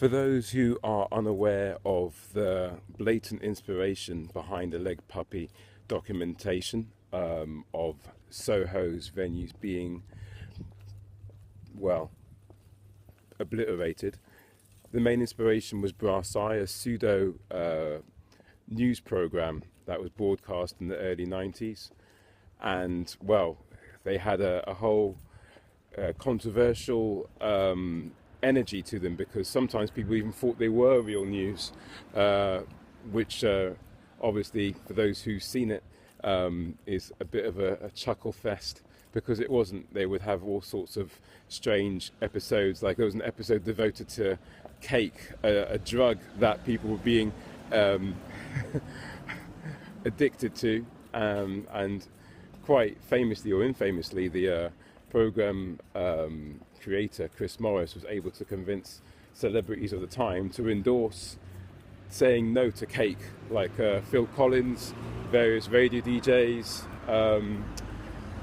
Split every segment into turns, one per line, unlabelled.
For those who are unaware of the blatant inspiration behind the Legpuppy documentation of Soho's venues being, well, obliterated, the main inspiration was Brass Eye, a pseudo news program that was broadcast in the early 90s. And, well, they had a whole controversial energy to them, because sometimes people even thought they were real news, which obviously for those who've seen it is a bit of a chuckle fest, because it wasn't. They would have all sorts of strange episodes, like there was an episode devoted to cake, a drug that people were being addicted to, and quite famously or infamously the program creator Chris Morris was able to convince celebrities of the time to endorse saying no to cake, like Phil Collins, various radio DJs.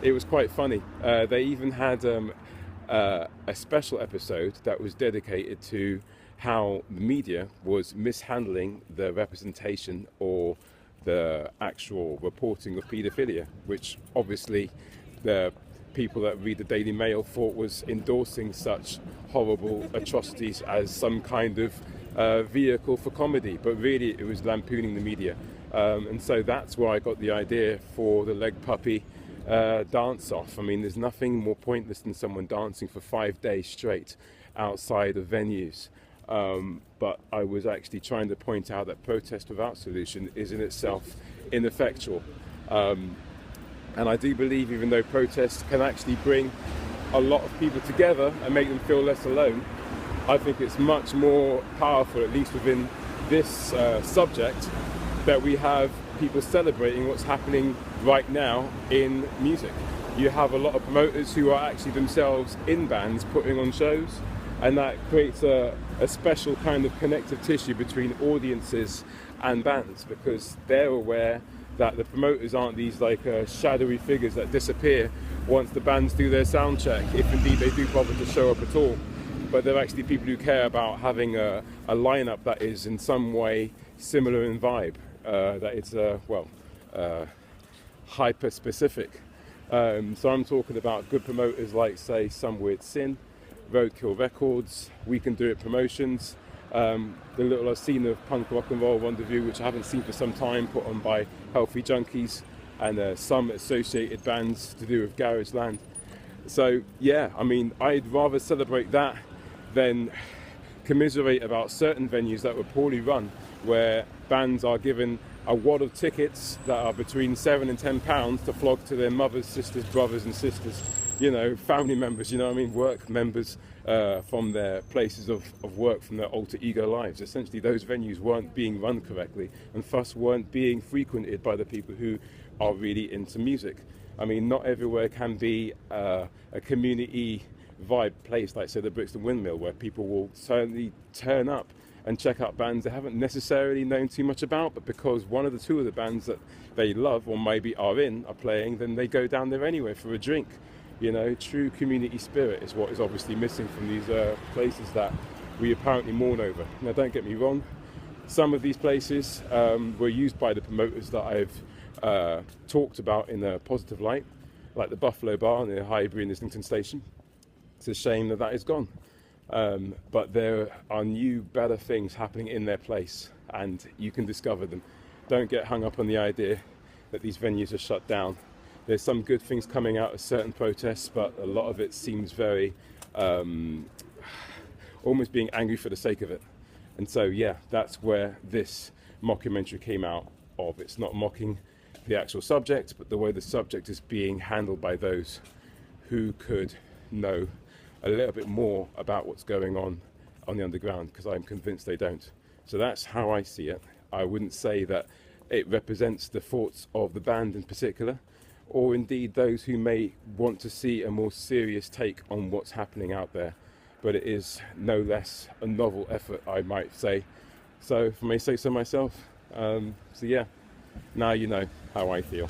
It was quite funny. They even had a special episode that was dedicated to how the media was mishandling the representation or the actual reporting of paedophilia, which obviously the people that read the Daily Mail thought was endorsing such horrible atrocities as some kind of vehicle for comedy, but really it was lampooning the media. And so that's where I got the idea for the Legpuppy dance-off. I mean, there's nothing more pointless than someone dancing for 5 days straight outside of venues. But I was actually trying to point out that protest without solution is in itself ineffectual. And I do believe, even though protests can actually bring a lot of people together and make them feel less alone, I think it's much more powerful, at least within this subject, that we have people celebrating what's happening right now in music. You have a lot of promoters who are actually themselves in bands putting on shows, and that creates a special kind of connective tissue between audiences and bands, because they're aware that the promoters aren't these like shadowy figures that disappear once the bands do their sound check, if indeed they do bother to show up at all. But they're actually people who care about having a lineup that is in some way similar in vibe, that it's hyper specific. So I'm talking about good promoters like, say, Some Weird Sin, Roadkill Records, We Can Do It Promotions, the little I've seen of Punk Rock and Roll Rendezvous, which I haven't seen for some time, put on by Healthy Junkies, and some associated bands to do with Garage Land. So yeah, I mean, I'd rather celebrate that than commiserate about certain venues that were poorly run, where bands are given a wad of tickets that are between £7 and £10 to flog to their mothers, sisters, brothers and sisters, you know, family members, you know what I mean, work members from their places of work, from their alter ego lives. Essentially, those venues weren't being run correctly, and thus weren't being frequented by the people who are really into music. I mean, not everywhere can be a community vibe place like, say, the Brixton Windmill, where people will certainly turn up and check out bands they haven't necessarily known too much about, but because one of the two of the bands that they love or maybe are playing, then they go down there anyway for a drink. You know, true community spirit is what is obviously missing from these places that we apparently mourn over. Now, don't get me wrong, some of these places were used by the promoters that I've talked about in a positive light, like the Buffalo Bar near Highbury and Islington Station. It's a shame that is gone. But there are new, better things happening in their place, and you can discover them. Don't get hung up on the idea that these venues are shut down. There's some good things coming out of certain protests, but a lot of it seems very almost being angry for the sake of it. And so, yeah, that's where this mockumentary came out of. It's not mocking the actual subject, but the way the subject is being handled by those who could know a little bit more about what's going on the underground, because I'm convinced they don't. So that's how I see it. I wouldn't say that it represents the thoughts of the band in particular, or indeed those who may want to see a more serious take on what's happening out there. But it is no less a novel effort, I might say. So if I may say so myself. So yeah, now you know how I feel.